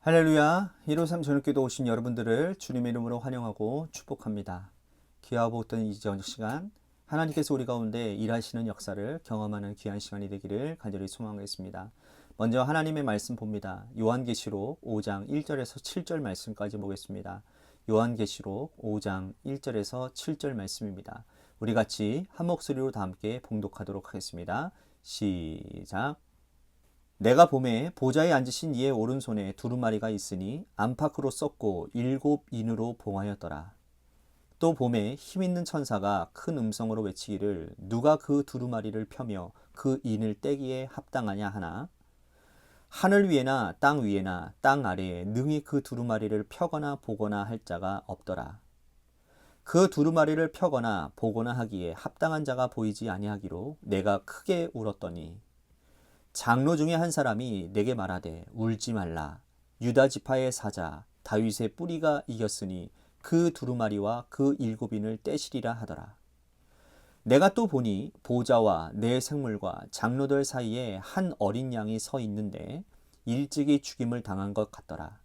할렐루야. 153 저녁기도 오신 여러분들을 주님의 이름으로 환영하고 축복합니다. 귀하고 어떤 이 저녁 시간 하나님께서 우리 가운데 일하시는 역사를 경험하는 귀한 시간이 되기를 간절히 소망하겠습니다. 먼저 하나님의 말씀 봅니다. 요한계시록 5장 1절에서 7절 말씀까지 보겠습니다. 요한계시록 5장 1절에서 7절 말씀입니다. 우리 같이 한 목소리로 다 함께 봉독하도록 하겠습니다. 시작. 내가 보매 보좌에 앉으신 이의 오른손에 두루마리가 있으니 안팎으로 썩고 7인으로 봉하였더라. 또 보매 힘있는 천사가 큰 음성으로 외치기를 누가 그 두루마리를 펴며 그 인을 떼기에 합당하냐 하나 하늘 위에나 땅 위에나 땅 아래에 능히 그 두루마리를 펴거나 보거나 할 자가 없더라. 그 두루마리를 펴거나 보거나 하기에 합당한 자가 보이지 아니하기로 내가 크게 울었더니 장로 중에 한 사람이 내게 말하되 울지 말라. 유다 지파의 사자 다윗의 뿌리가 이겼으니 그 두루마리와 그 7인을 떼시리라 하더라. 내가 또 보니 보좌와 내 생물과 장로들 사이에 한 어린 양이 서 있는데 일찍이 죽임을 당한 것 같더라.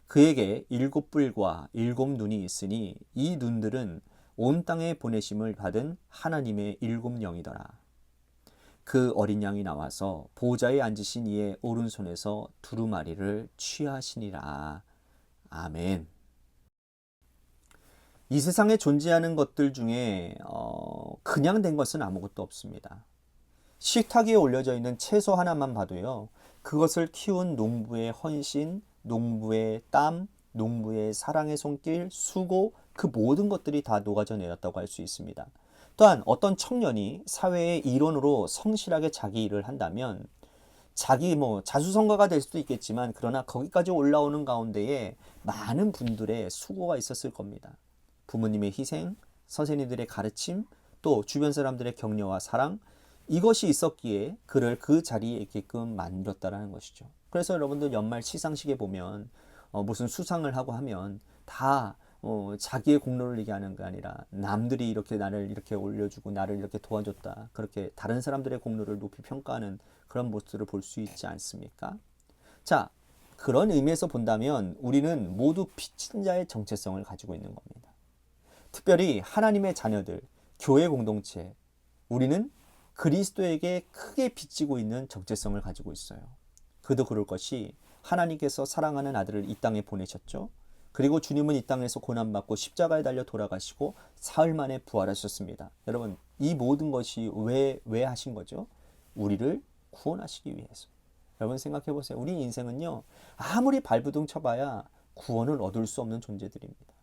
그에게 7뿔과 7눈이 있으니 이 눈들은 온 땅에 보내심을 받은 하나님의 7영이더라. 그 어린 양이 나와서 보좌에 앉으신 이의 오른손에서 두루마리를 취하시니라. 아멘. 이 세상에 존재하는 것들 중에 그냥 된 것은 아무것도 없습니다. 식탁 위에 올려져 있는 채소 하나만 봐도요. 그것을 키운 농부의 헌신, 농부의 땀, 농부의 사랑의 손길, 수고, 그 모든 것들이 다 녹아져 내렸다고 할 수 있습니다. 또한 어떤 청년이 사회의 일원으로 성실하게 자기 일을 한다면 자기 자수성가가 될 수도 있겠지만 그러나 거기까지 올라오는 가운데에 많은 분들의 수고가 있었을 겁니다. 부모님의 희생, 선생님들의 가르침, 또 주변 사람들의 격려와 사랑, 이것이 있었기에 그를 그 자리에 있게끔 만들었다라는 것이죠. 그래서 여러분들 연말 시상식에 보면 무슨 수상을 하고 하면 다 자기의 공로를 얘기하는 게 아니라 남들이 이렇게 나를 이렇게 올려주고 나를 이렇게 도와줬다. 그렇게 다른 사람들의 공로를 높이 평가하는 그런 모습을 볼 수 있지 않습니까? 자, 그런 의미에서 본다면 우리는 모두 빚진 자의 정체성을 가지고 있는 겁니다. 특별히 하나님의 자녀들, 교회 공동체, 우리는 그리스도에게 크게 빚지고 있는 정체성을 가지고 있어요. 그도 그럴 것이 하나님께서 사랑하는 아들을 이 땅에 보내셨죠. 그리고 주님은 이 땅에서 고난받고 십자가에 달려 돌아가시고 사흘 만에 부활하셨습니다. 여러분, 이 모든 것이 왜 하신 거죠? 우리를 구원하시기 위해서. 여러분 생각해 보세요. 우리 인생은요, 아무리 발버둥 쳐봐야 구원을 얻을 수 없는 존재들입니다.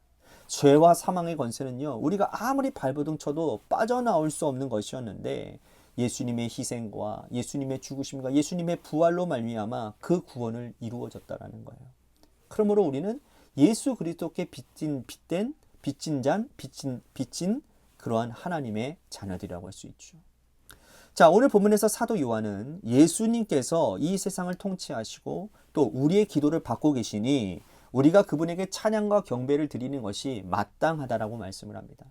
죄와 사망의 권세는요, 우리가 아무리 발버둥 쳐도 빠져나올 수 없는 것이었는데 예수님의 희생과 예수님의 죽으심과 예수님의 부활로 말미암아 그 구원을 이루어졌다라는 거예요. 그러므로 우리는 예수 그리스도께 빚진 그러한 하나님의 자녀들이라고 할 수 있죠. 자, 오늘 본문에서 사도 요한은 예수님께서 이 세상을 통치하시고 또 우리의 기도를 받고 계시니 우리가 그분에게 찬양과 경배를 드리는 것이 마땅하다라고 말씀을 합니다.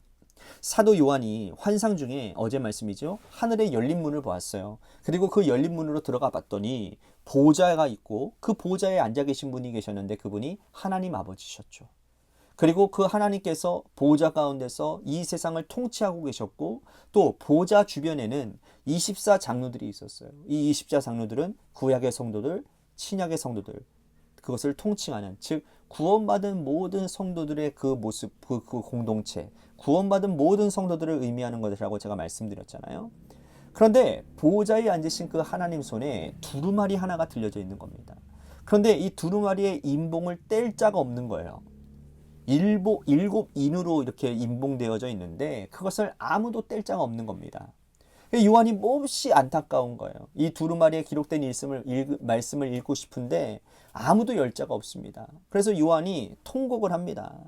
사도 요한이 환상 중에 어제 말씀이죠. 하늘의 열린 문을 보았어요. 그리고 그 열린 문으로 들어가 봤더니 보좌가 있고 그 보좌에 앉아 계신 분이 계셨는데 그분이 하나님 아버지셨죠. 그리고 그 하나님께서 보좌 가운데서 이 세상을 통치하고 계셨고 또 보좌 주변에는 24 장로들이 있었어요. 이 24 장로들은 구약의 성도들, 신약의 성도들, 그것을 통칭하는, 즉 구원받은 모든 성도들의 그 모습, 그 공동체, 구원받은 모든 성도들을 의미하는 것이라고 제가 말씀드렸잖아요. 그런데 보좌에 앉으신 그 하나님 손에 두루마리 하나가 들려져 있는 겁니다. 그런데 이 두루마리의 인봉을 뗄 자가 없는 거예요. 일곱 인으로 이렇게 인봉되어져 있는데 그것을 아무도 뗄 자가 없는 겁니다. 요한이 몹시 안타까운 거예요. 이 두루마리에 기록된 말씀을 읽고 싶은데 아무도 열 자가 없습니다. 그래서 요한이 통곡을 합니다.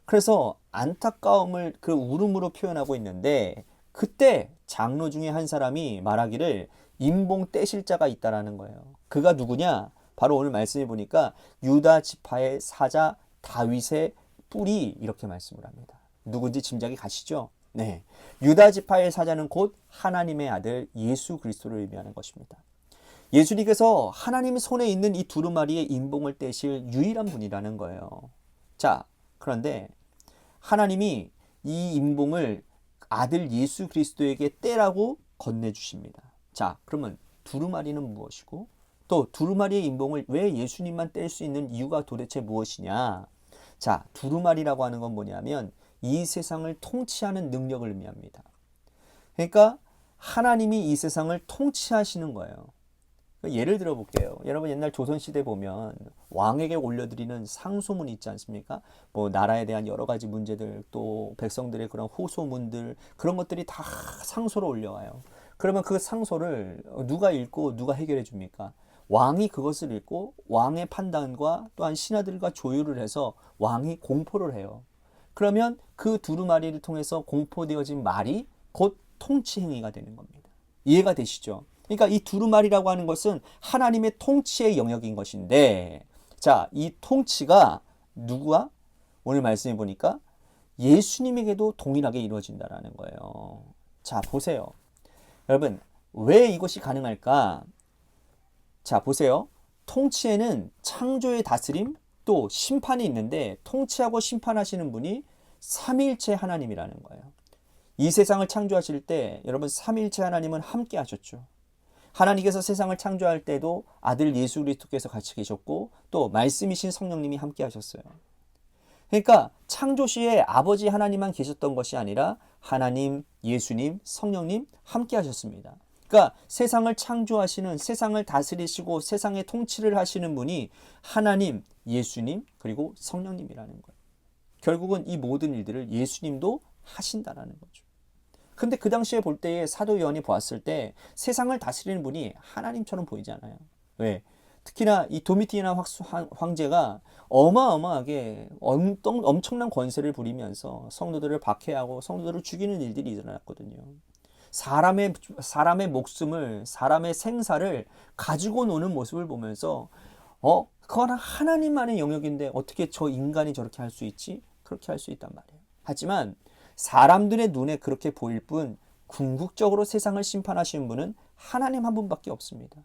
그래서 안타까움을 그 울음으로 표현하고 있는데 그때 장로 중에 한 사람이 말하기를 인봉 떼실 자가 있다라는 거예요. 그가 누구냐? 바로 오늘 말씀해 보니까 유다 지파의 사자 다윗의 뿔이 이렇게 말씀을 합니다. 누군지 짐작이 가시죠? 네, 유다 지파의 사자는 곧 하나님의 아들 예수 그리스도를 의미하는 것입니다. 예수님께서 하나님의 손에 있는 이 두루마리의 인봉을 떼실 유일한 분이라는 거예요. 자, 그런데 하나님이 이 인봉을 아들 예수 그리스도에게 떼라고 건네주십니다. 자, 그러면 두루마리는 무엇이고 또 두루마리의 인봉을 왜 예수님만 뗄 수 있는 이유가 도대체 무엇이냐? 자, 두루마리라고 하는 건 뭐냐면 이 세상을 통치하는 능력을 의미합니다. 그러니까 하나님이 이 세상을 통치하시는 거예요. 예를 들어 볼게요. 여러분 옛날 조선시대 보면 왕에게 올려드리는 상소문이 있지 않습니까? 뭐 나라에 대한 여러 가지 문제들 또 백성들의 그런 호소문들 그런 것들이 다 상소로 올려와요. 그러면 그 상소를 누가 읽고 누가 해결해 줍니까? 왕이 그것을 읽고 왕의 판단과 또한 신하들과 조율을 해서 왕이 공포를 해요. 그러면 그 두루마리를 통해서 공포되어진 말이 곧 통치 행위가 되는 겁니다. 이해가 되시죠? 그러니까 이 두루마리라고 하는 것은 하나님의 통치의 영역인 것인데, 자, 이 통치가 누구와? 오늘 말씀해 보니까 예수님에게도 동일하게 이루어진다라는 거예요. 자, 보세요. 여러분, 왜 이것이 가능할까? 자, 보세요. 통치에는 창조의 다스림 또 심판이 있는데 통치하고 심판하시는 분이 삼위일체 하나님이라는 거예요. 이 세상을 창조하실 때 여러분 삼위일체 하나님은 함께 하셨죠. 하나님께서 세상을 창조할 때도 아들 예수 그리스도께서 같이 계셨고 또 말씀이신 성령님이 함께 하셨어요. 그러니까 창조 시에 아버지 하나님만 계셨던 것이 아니라 하나님, 예수님, 성령님 함께 하셨습니다. 그러니까 세상을 창조하시는, 세상을 다스리시고 세상의 통치를 하시는 분이 하나님, 예수님, 그리고 성령님이라는 거예요. 결국은 이 모든 일들을 예수님도 하신다라는 거죠. 근데 그 당시에 볼 때에 사도 요한이 보았을 때 세상을 다스리는 분이 하나님처럼 보이지 않아요. 왜? 특히나 이 도미티나 황제가 어마어마하게 엄청난 권세를 부리면서 성도들을 박해하고 성도들을 죽이는 일들이 일어났거든요. 사람의 목숨을, 사람의 생사를 가지고 노는 모습을 보면서 그건 하나님만의 영역인데 어떻게 저 인간이 저렇게 할 수 있지? 그렇게 할 수 있단 말이에요. 하지만 사람들의 눈에 그렇게 보일 뿐 궁극적으로 세상을 심판하시는 분은 하나님 한 분밖에 없습니다.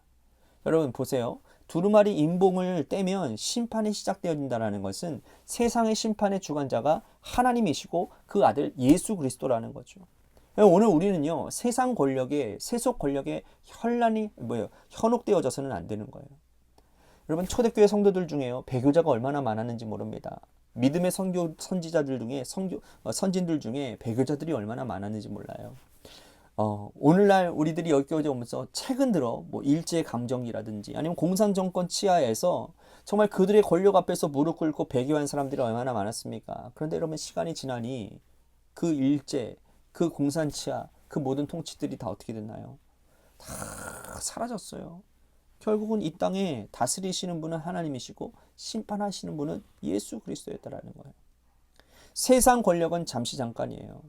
여러분 보세요. 두루마리 인봉을 떼면 심판이 시작되어진다는 것은 세상의 심판의 주관자가 하나님이시고 그 아들 예수 그리스도라는 거죠. 오늘 우리는요 세상 권력에 세속 권력에 현혹되어져서는 안 되는 거예요. 여러분 초대교회 성도들 중에요 배교자가 얼마나 많았는지 모릅니다. 믿음의 선지자들 중에 선진들 중에 배교자들이 얼마나 많았는지 몰라요. 오늘날 우리들이 여기까지 오면서 최근 들어 뭐 일제 강점기라든지 아니면 공산 정권 치하에서 정말 그들의 권력 앞에서 무릎 꿇고 배교한 사람들이 얼마나 많았습니까? 그런데 여러분 시간이 지나니 그 일제, 그 공산 치하, 그 모든 통치들이 다 어떻게 됐나요? 다 사라졌어요. 결국은 이 땅에 다스리시는 분은 하나님이시고 심판하시는 분은 예수 그리스도였다라는 거예요. 세상 권력은 잠시 잠깐이에요.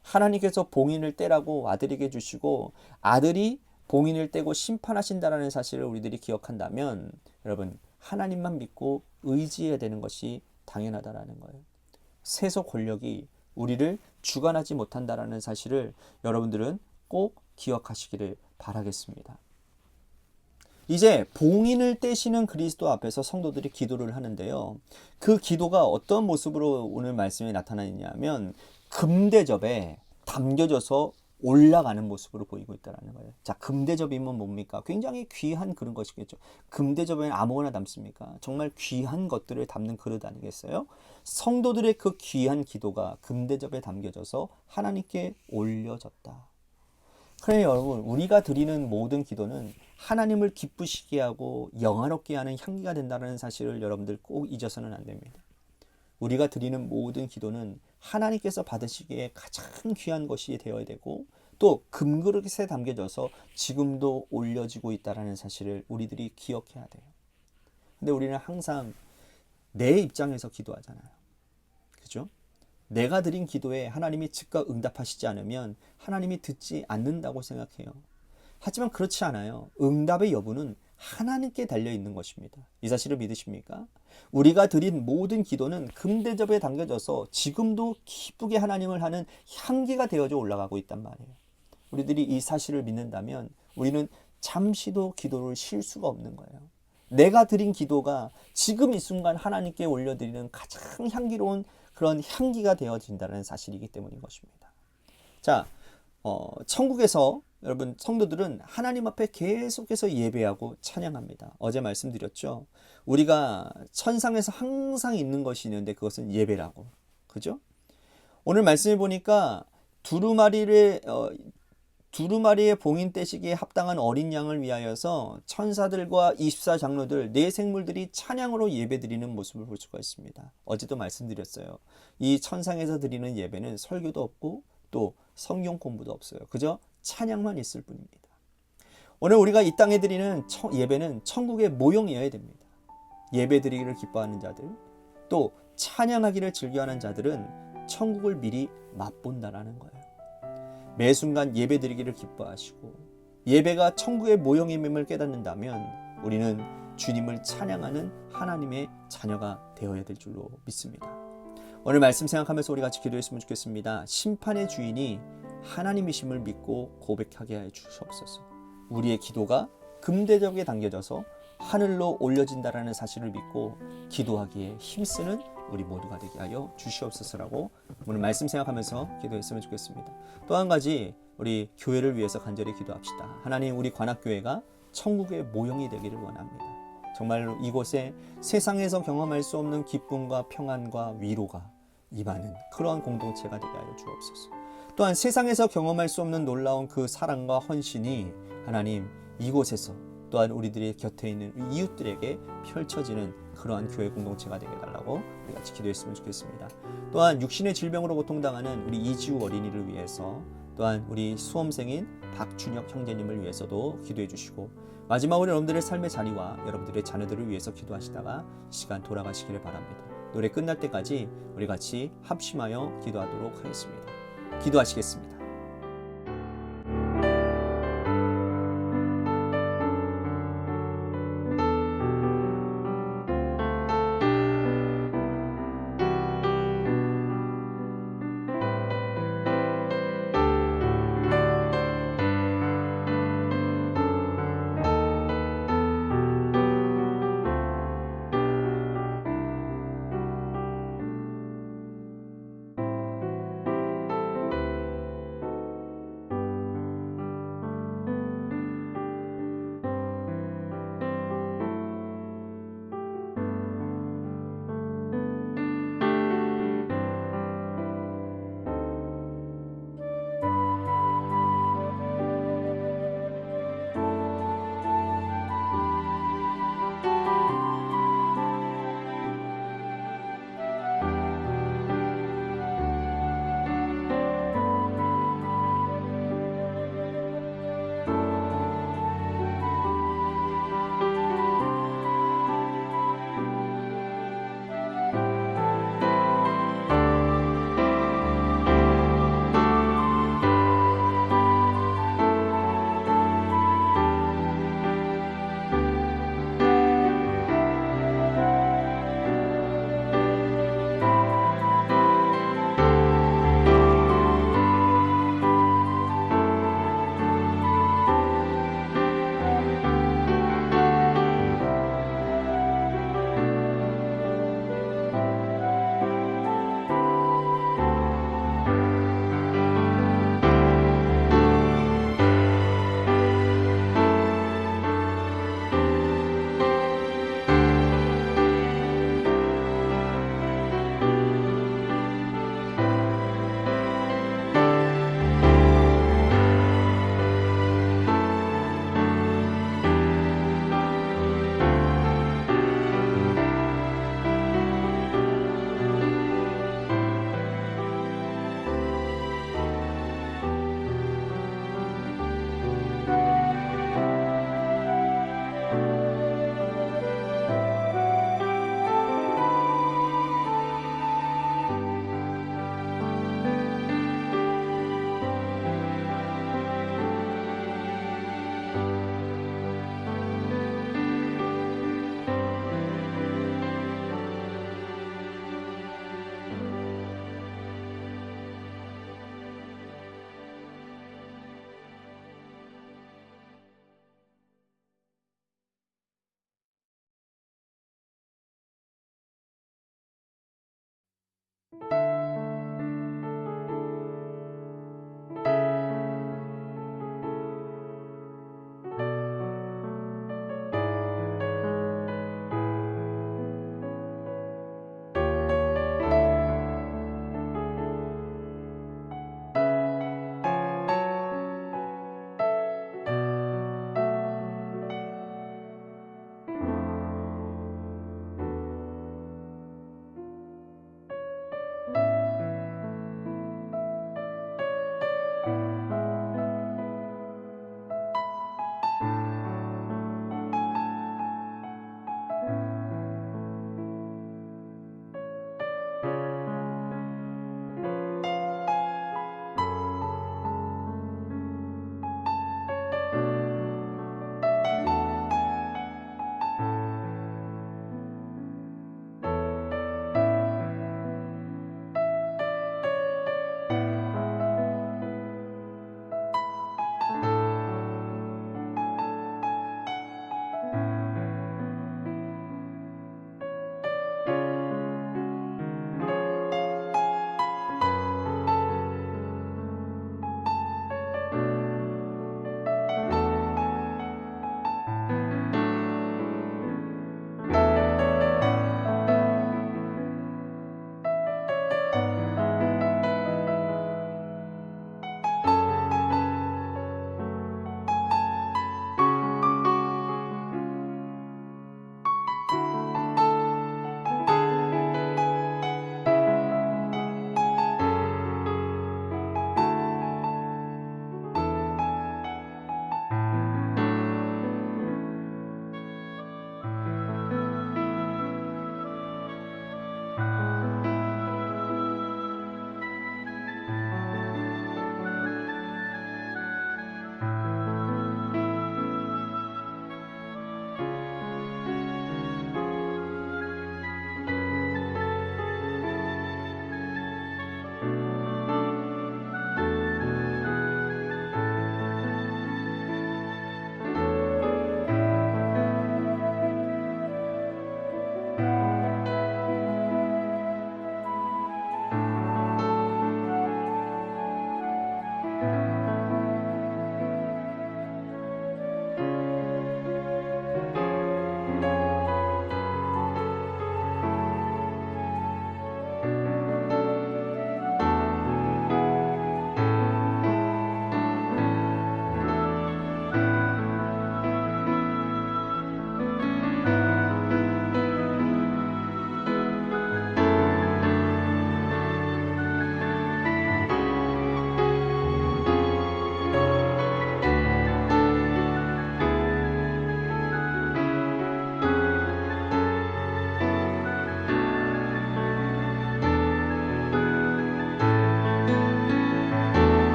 하나님께서 봉인을 떼라고 아들에게 주시고 아들이 봉인을 떼고 심판하신다라는 사실을 우리들이 기억한다면 여러분 하나님만 믿고 의지해야 되는 것이 당연하다라는 거예요. 세속 권력이 우리를 주관하지 못한다라는 사실을 여러분들은 꼭 기억하시기를 바라겠습니다. 이제 봉인을 떼시는 그리스도 앞에서 성도들이 기도를 하는데요. 그 기도가 어떤 모습으로 오늘 말씀에 나타나느냐면 금대접에 담겨져서 올라가는 모습으로 보이고 있다는 거예요. 자, 금대접이면 뭡니까? 굉장히 귀한 그런 것이겠죠. 금대접에는 아무거나 담습니까? 정말 귀한 것들을 담는 그릇 아니겠어요? 성도들의 그 귀한 기도가 금대접에 담겨져서 하나님께 올려졌다. 그래 여러분 우리가 드리는 모든 기도는 하나님을 기쁘시게 하고 영화롭게 하는 향기가 된다는 사실을 여러분들 꼭 잊어서는 안 됩니다. 우리가 드리는 모든 기도는 하나님께서 받으시기에 가장 귀한 것이 되어야 되고 또 금그릇에 담겨져서 지금도 올려지고 있다는 사실을 우리들이 기억해야 돼요. 근데 우리는 항상 내 입장에서 기도하잖아요. 그죠? 내가 드린 기도에 하나님이 즉각 응답하시지 않으면 하나님이 듣지 않는다고 생각해요. 하지만 그렇지 않아요. 응답의 여부는 하나님께 달려있는 것입니다. 이 사실을 믿으십니까? 우리가 드린 모든 기도는 금대접에 담겨져서 지금도 기쁘게 하나님을 하는 향기가 되어져 올라가고 있단 말이에요. 우리들이 이 사실을 믿는다면 우리는 잠시도 기도를 쉴 수가 없는 거예요. 내가 드린 기도가 지금 이 순간 하나님께 올려드리는 가장 향기로운 그런 향기가 되어진다는 사실이기 때문인 것입니다. 자, 천국에서 여러분 성도들은 하나님 앞에 계속해서 예배하고 찬양합니다. 어제 말씀드렸죠. 우리가 천상에서 항상 있는 것이 있는데 그것은 예배라고. 그죠? 오늘 말씀해 보니까 두루마리의 봉인 떼시기에 합당한 어린 양을 위하여서 천사들과 24장로들 네 생물들이 찬양으로 예배드리는 모습을 볼 수가 있습니다. 어제도 말씀드렸어요. 이 천상에서 드리는 예배는 설교도 없고 또 성경 공부도 없어요. 그저 찬양만 있을 뿐입니다. 오늘 우리가 이 땅에 드리는 예배는 천국의 모형이어야 됩니다. 예배 드리기를 기뻐하는 자들, 또 찬양하기를 즐겨하는 자들은 천국을 미리 맛본다라는 거예요. 매 순간 예배 드리기를 기뻐하시고 예배가 천국의 모형임을 깨닫는다면 우리는 주님을 찬양하는 하나님의 자녀가 되어야 될 줄로 믿습니다. 오늘 말씀 생각하면서 우리 같이 기도했으면 좋겠습니다. 심판의 주인이 하나님이심을 믿고 고백하게 하여 주시옵소서. 우리의 기도가 금대접에 당겨져서 하늘로 올려진다라는 사실을 믿고 기도하기에 힘쓰는 우리 모두가 되게 하여 주시옵소서라고 오늘 말씀 생각하면서 기도했으면 좋겠습니다. 또 한 가지 우리 교회를 위해서 간절히 기도합시다. 하나님, 우리 관악교회가 천국의 모형이 되기를 원합니다. 정말로 이곳에 세상에서 경험할 수 없는 기쁨과 평안과 위로가 임하는 그러한 공동체가 되게 하여 주옵소서. 또한 세상에서 경험할 수 없는 놀라운 그 사랑과 헌신이 하나님 이곳에서 또한 우리들의 곁에 있는 이웃들에게 펼쳐지는 그러한 교회 공동체가 되게 해달라고 우리 같이 기도했으면 좋겠습니다. 또한 육신의 질병으로 고통당하는 우리 이지우 어린이를 위해서 또한 우리 수험생인 박준혁 형제님을 위해서도 기도해 주시고 마지막으로 여러분들의 삶의 자리와 여러분들의 자녀들을 위해서 기도하시다가 시간 돌아가시기를 바랍니다. 노래 끝날 때까지 우리 같이 합심하여 기도하도록 하겠습니다. 기도하시겠습니다.